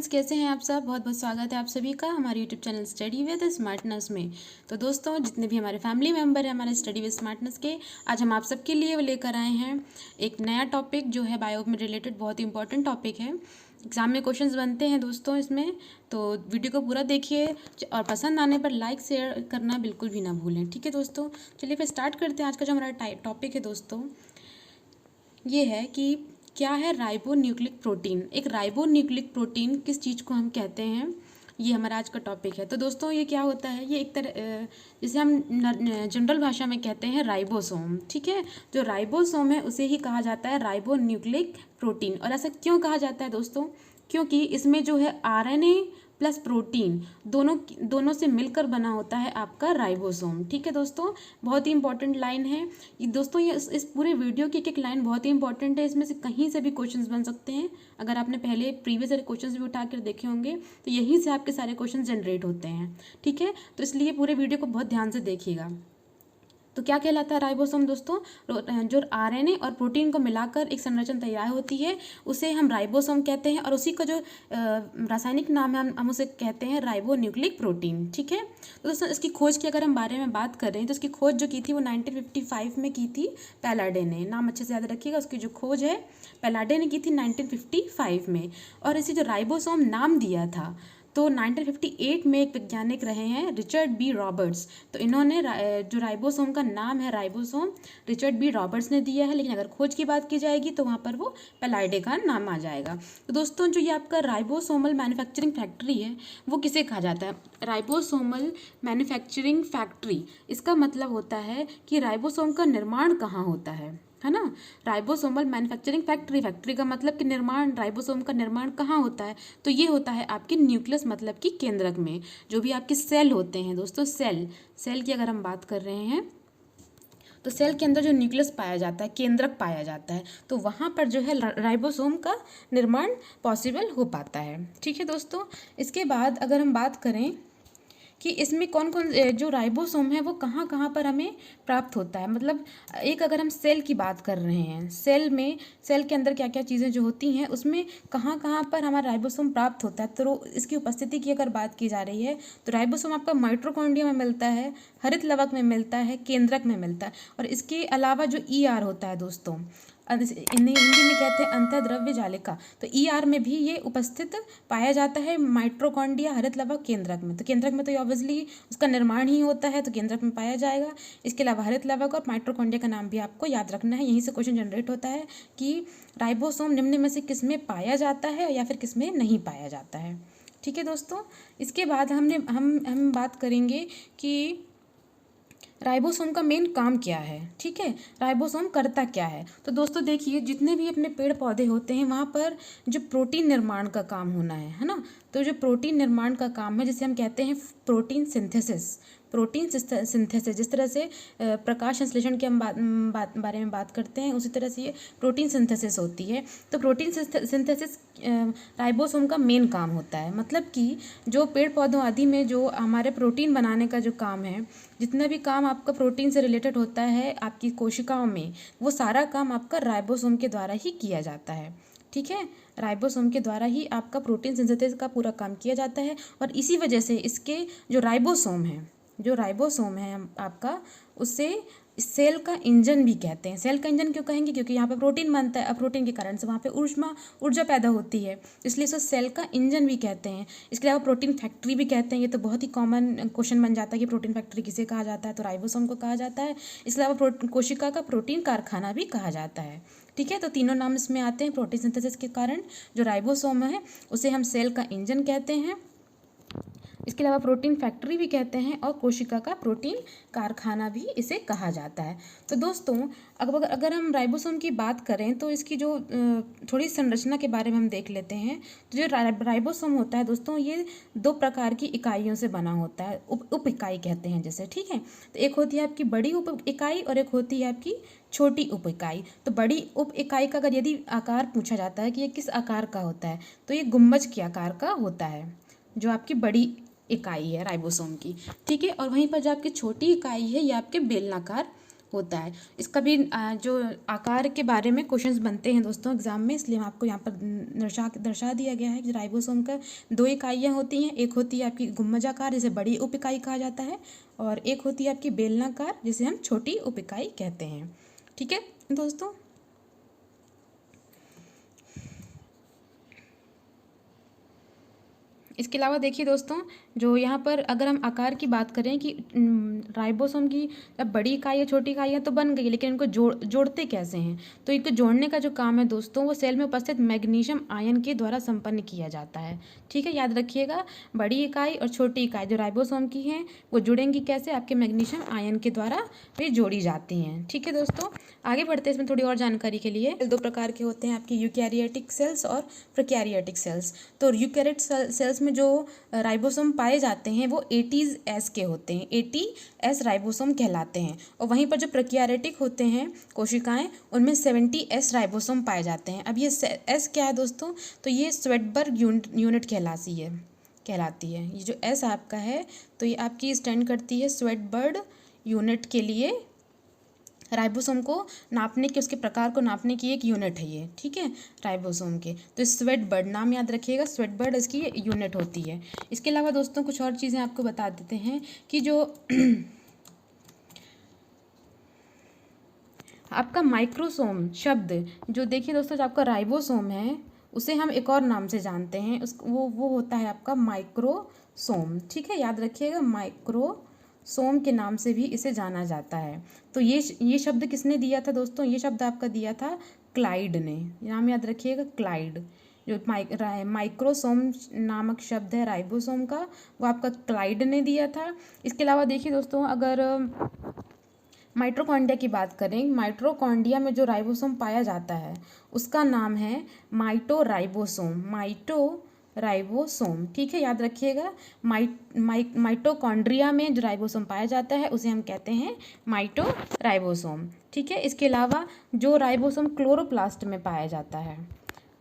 Friends, कैसे हैं आप सब। बहुत बहुत स्वागत है आप सभी का हमारे YouTube channel study with smartness में। तो दोस्तों, जितने भी हमारे फैमिली मेम्बर हैं हमारे स्टडी विद स्मार्टनेस के, आज हम आप सबके लिए वो लेकर आए हैं एक नया टॉपिक जो है बायो में रिलेटेड। बहुत ही इंपॉर्टेंट टॉपिक है, एग्जाम में क्वेश्चंस बनते हैं दोस्तों इसमें। तो वीडियो को पूरा देखिए और पसंद आने पर लाइक शेयर करना बिल्कुल भी ना भूलें। ठीक है दोस्तों, चलिए फिर स्टार्ट करते हैं। आज का जो हमारा टॉपिक है दोस्तों, ये है कि क्या है राइबोन्यूक्लिक प्रोटीन। एक राइबोन्यूक्लिक प्रोटीन किस चीज़ को हम कहते हैं, ये हमारा आज का टॉपिक है। तो दोस्तों, ये क्या होता है, ये एक तरह जिसे हम जनरल भाषा में कहते हैं राइबोसोम। ठीक है, जो राइबोसोम है उसे ही कहा जाता है राइबोन्यूक्लिक प्रोटीन। और ऐसा क्यों कहा जाता है दोस्तों, क्योंकि इसमें जो है आरएनए प्लस प्रोटीन दोनों से मिलकर बना होता है आपका राइबोसोम। ठीक है दोस्तों, बहुत ही इंपॉर्टेंट लाइन है ये दोस्तों। ये इस पूरे वीडियो की एक लाइन बहुत ही इंपॉर्टेंट है। इसमें से कहीं से भी क्वेश्चंस बन सकते हैं। अगर आपने पहले प्रीवियस सारे क्वेश्चंस भी उठा कर देखे होंगे तो यहीं से आपके सारे क्वेश्चन जनरेट होते हैं। ठीक है, तो इसलिए पूरे वीडियो को बहुत ध्यान से देखिएगा। तो क्या कहलाता है राइबोसोम दोस्तों, जो आरएनए और प्रोटीन को मिलाकर एक संरचना तैयार होती है उसे हम राइबोसोम कहते हैं। और उसी का जो रासायनिक नाम है हम उसे कहते हैं राइबोन्यूक्लिक प्रोटीन। ठीक है, तो दोस्तों इसकी खोज की अगर हम बारे में बात करें तो इसकी खोज जो की थी वो 1955 में की थी पैलाडे ने। नाम अच्छे से याद रखिएगा, उसकी जो खोज है पैलाडे ने की थी 1955 में। और इसे जो राइबोसोम नाम दिया था तो 1958 में एक वैज्ञानिक रहे हैं रिचर्ड बी रॉबर्ट्स। तो इन्होंने जो राइबोसोम का नाम है राइबोसोम रिचर्ड बी रॉबर्ट्स ने दिया है। लेकिन अगर खोज की बात की जाएगी तो वहाँ पर वो पैलाडे का नाम आ जाएगा। तो दोस्तों, जो ये आपका राइबोसोमल मैन्युफैक्चरिंग फैक्ट्री है वो किसे कहा जाता है, राइबोसोमल मैन्युफैक्चरिंग फैक्ट्री। इसका मतलब होता है कि राइबोसोम का निर्माण कहाँ होता है ना। राइबोसोमल मैन्युफैक्चरिंग फैक्ट्री का मतलब कि निर्माण, राइबोसोम का निर्माण कहाँ होता है, तो ये होता है आपके न्यूक्लियस मतलब कि केंद्रक में। जो भी आपके सेल होते हैं दोस्तों, सेल की अगर हम बात कर रहे हैं तो सेल के अंदर जो न्यूक्लियस पाया जाता है, केंद्रक पाया जाता है, तो वहाँ पर जो है राइबोसोम का निर्माण पॉसिबल हो पाता है। ठीक है दोस्तों, इसके बाद अगर हम बात करें कि इसमें कौन कौन जो राइबोसोम है वो कहाँ कहाँ पर हमें प्राप्त होता है। मतलब एक अगर हम सेल की बात कर रहे हैं, सेल के अंदर क्या क्या चीज़ें जो होती हैं उसमें कहाँ कहाँ पर हमारा राइबोसोम प्राप्त होता है। तो इसकी उपस्थिति की अगर बात की जा रही है तो राइबोसोम आपका माइटोकॉन्ड्रिया में मिलता है, हरित लवक में मिलता है, केंद्रक में मिलता है। और इसके अलावा जो ER होता है दोस्तों, हिंदी में कहते हैं अंतःद्रव्य जालिका, तो ER में भी ये उपस्थित पाया जाता है माइटोकॉन्ड्रिया, हरित लवक, केंद्रक में। तो केंद्रक में तो ऑब्वियसली उसका निर्माण ही होता है तो केंद्रक में पाया जाएगा। इसके अलावा हरित लवक और माइटोकॉन्ड्रिया का नाम भी आपको याद रखना है। यहीं से क्वेश्चन जनरेट होता है कि राइबोसोम निम्न में से किस में पाया जाता है या फिर किस में नहीं पाया जाता है। ठीक है दोस्तों, इसके बाद हम बात करेंगे कि राइबोसोम का मेन काम क्या है। ठीक है, राइबोसोम करता क्या है। तो दोस्तों देखिए, जितने भी अपने पेड़ पौधे होते हैं वहाँ पर जो प्रोटीन निर्माण का काम होना है ना। तो जो प्रोटीन निर्माण का काम है जिसे हम कहते हैं प्रोटीन सिंथेसिस। जिस तरह से प्रकाश संश्लेषण के हम बारे में बात करते हैं उसी तरह से ये प्रोटीन सिंथेसिस होती है। तो प्रोटीन सिंथेसिस राइबोसोम का मेन काम होता है। मतलब कि जो पेड़ पौधों आदि में जो हमारे प्रोटीन बनाने का जो काम है, जितना भी काम आपका प्रोटीन से रिलेटेड होता है आपकी कोशिकाओं में, वो सारा काम आपका राइबोसोम के द्वारा ही किया जाता है। ठीक है, राइबोसोम के द्वारा ही आपका प्रोटीन सिंथेसिस का पूरा काम किया जाता है। और इसी वजह से इसके जो राइबोसोम है आपका, उससे सेल का इंजन भी कहते हैं। सेल का इंजन क्यों कहेंगे, क्योंकि यहाँ पे प्रोटीन बनता है। अब प्रोटीन के कारण से वहाँ पे ऊर्जा पैदा होती है, इसलिए इसको सेल का इंजन भी कहते हैं। इसके अलावा प्रोटीन फैक्ट्री भी कहते हैं। ये तो बहुत ही कॉमन क्वेश्चन बन जाता है कि प्रोटीन फैक्ट्री किसे कहा जाता है, तो राइबोसोम को कहा जाता है। इसके अलावा कोशिका का प्रोटीन कारखाना भी कहा जाता है। ठीक है, तो तीनों नाम इसमें आते हैं प्रोटीन सिंथेसिस के कारण। जो राइबोसोम है उसे हम सेल का इंजन कहते हैं, इसके अलावा प्रोटीन फैक्ट्री भी कहते हैं, और कोशिका का प्रोटीन कारखाना भी इसे कहा जाता है। तो दोस्तों, अगर हम राइबोसोम की बात करें तो इसकी जो थोड़ी संरचना के बारे में हम देख लेते हैं। तो जो राइबोसोम होता है दोस्तों, ये 2 प्रकार की इकाइयों से बना होता है। उप इकाई कहते हैं जैसे। ठीक है, तो एक होती है आपकी बड़ी उप इकाई और एक होती है आपकी छोटी उप इकाई। तो बड़ी उप इकाई का अगर यदि आकार पूछा जाता है कि ये किस आकार का होता है, तो ये गुम्बज के आकार का होता है, जो आपकी बड़ी इकाई है राइबोसोम की। ठीक है, और वहीं पर जो आपकी छोटी इकाई है ये आपके बेलनाकार होता है। इसका भी जो आकार के बारे में क्वेश्चंस बनते हैं दोस्तों एग्जाम में, इसलिए हम आपको यहाँ पर दर्शा दिया गया है कि राइबोसोम का 2 इकाइयाँ होती हैं। एक होती है आपकी गुम्बजाकार, जिसे बड़ी उप इकाई कहा जाता है, और एक होती है आपकी बेलनाकार, जिसे हम छोटी उप इकाई कहते हैं। ठीक है दोस्तों। इसके अलावा देखिए दोस्तों, जो यहाँ पर अगर हम आकार की बात करें कि राइबोसोम की अब बड़ी इकाई या छोटी इकाइयाँ तो बन गई, लेकिन इनको जोड़ते कैसे हैं। तो इनको जोड़ने का जो काम है दोस्तों, वो सेल में उपस्थित मैग्नीशियम आयन के द्वारा संपन्न किया जाता है। ठीक है, याद रखिएगा, बड़ी इकाई और छोटी इकाई जो राइबोसोम की हैं वो जुड़ेंगी कैसे, आपके मैग्नीशियम आयन के द्वारा वे जोड़ी जाती हैं। ठीक है दोस्तों, आगे बढ़ते हैं इसमें थोड़ी और जानकारी के लिए। 2 प्रकार के होते हैं आपके यूकैरियोटिक सेल्स और प्रोकैरियोटिक सेल्स। तो यूकैरियोटिक सेल्स में जो राइबोसोम पाए जाते हैं वो ATS के होते हैं, ATS राइबोसोम कहलाते हैं। और वहीं पर जो प्रोकैरियोटिक होते हैं कोशिकाएं, उनमें 70S राइबोसोम पाए जाते हैं। अब ये S क्या है दोस्तों, तो ये श्वेटबर्ग यूनिट कहलाती है। ये जो S आपका है तो ये आपकी स्टैंड करती है श्वेटबर्ग यूनिट के लिए। राइबोसोम को नापने की, उसके प्रकार को नापने की एक यूनिट है ये। ठीक है, राइबोसोम के तो श्वेटबर्ग नाम याद रखिएगा, श्वेटबर्ग इसकी यूनिट होती है। इसके अलावा दोस्तों कुछ और चीज़ें आपको बता देते हैं कि जो आपका माइक्रोसोम शब्द, जो देखिए दोस्तों, जो आपका राइबोसोम है उसे हम एक और नाम से जानते हैं, वो होता है आपका माइक्रोसोम। ठीक है, याद रखिएगा, माइक्रोसोम के नाम से भी इसे जाना जाता है। तो ये शब्द किसने दिया था दोस्तों, ये शब्द आपका दिया था क्लाइड ने। नाम याद रखिएगा, क्लाइड। जो माइक्रोसोम नामक शब्द है राइबोसोम का, वो आपका क्लाइड ने दिया था। इसके अलावा देखिए दोस्तों, अगर माइटोकॉन्ड्रिया की बात करें, माइटोकॉन्ड्रिया में जो राइबोसोम पाया जाता है उसका नाम है माइटोराइबोसोम। ठीक है, याद रखिएगा, माइटोकॉन्ड्रिया में जो राइबोसोम पाया जाता है उसे हम कहते हैं माइटोराइबोसोम। ठीक है, इसके अलावा जो राइबोसोम क्लोरोप्लास्ट में पाया जाता है,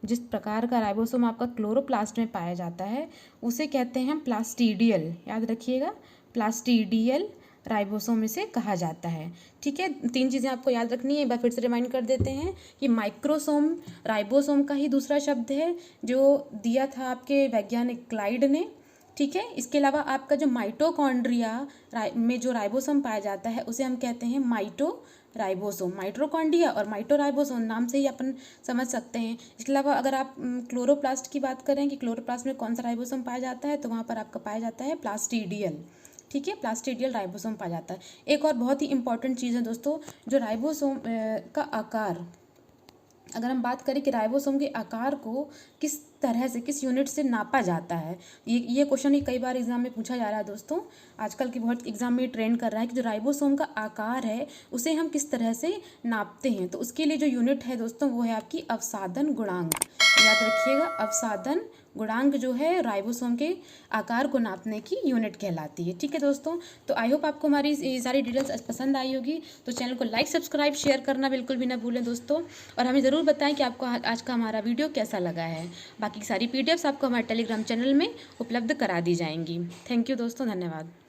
जिस प्रकार का राइबोसोम आपका क्लोरोप्लास्ट में पाया जाता है उसे कहते हैं हम प्लास्टिडियल। याद रखिएगा, प्लास्टिडियल राइबोसोम इसे कहा जाता है। ठीक है, 3 चीज़ें आपको याद रखनी है। एक बार फिर से रिमाइंड कर देते हैं कि माइक्रोसोम राइबोसोम का ही दूसरा शब्द है, जो दिया था आपके वैज्ञानिक क्लाइड ने। ठीक है, इसके अलावा आपका जो माइटोकॉन्ड्रिया में जो राइबोसोम पाया जाता है उसे हम कहते हैं माइटोराइबोसोम। माइटोकॉन्ड्रिया और माइटोराइबोसोम नाम से ही अपन समझ सकते हैं। इसके अलावा अगर आप क्लोरोप्लास्ट की बात करें कि क्लोरोप्लास्ट में कौन सा राइबोसोम पाया जाता है, तो वहाँ पर आपका पाया जाता है प्लास्टिडियल। ठीक है, प्लास्टिडियल राइबोसोम पाया जाता है। एक और बहुत ही इंपॉर्टेंट चीज़ है दोस्तों, जो राइबोसोम का आकार, अगर हम बात करें कि राइबोसोम के आकार को किस तरह से, किस यूनिट से नापा जाता है, ये क्वेश्चन ही कई बार एग्जाम में पूछा जा रहा है दोस्तों। आजकल की बहुत एग्जाम में ट्रेंड कर रहा है कि जो राइबोसोम का आकार है उसे हम किस तरह से नापते हैं। तो उसके लिए जो यूनिट है दोस्तों वो है आपकी अवसादन गुणांक। याद रखिएगा, अवसादन गुणांक जो है राइबोसोम के आकार को नापने की यूनिट कहलाती है। ठीक है दोस्तों, तो आई होप आपको हमारी ये सारी डिटेल्स पसंद आई होगी। तो चैनल को लाइक, सब्सक्राइब, शेयर करना बिल्कुल भी ना भूलें दोस्तों, और हमें ज़रूर बताएं कि आपको आज का हमारा वीडियो कैसा लगा है। बाकी सारी PDFs आपको हमारे टेलीग्राम चैनल में उपलब्ध करा दी जाएंगी। थैंक यू दोस्तों, धन्यवाद।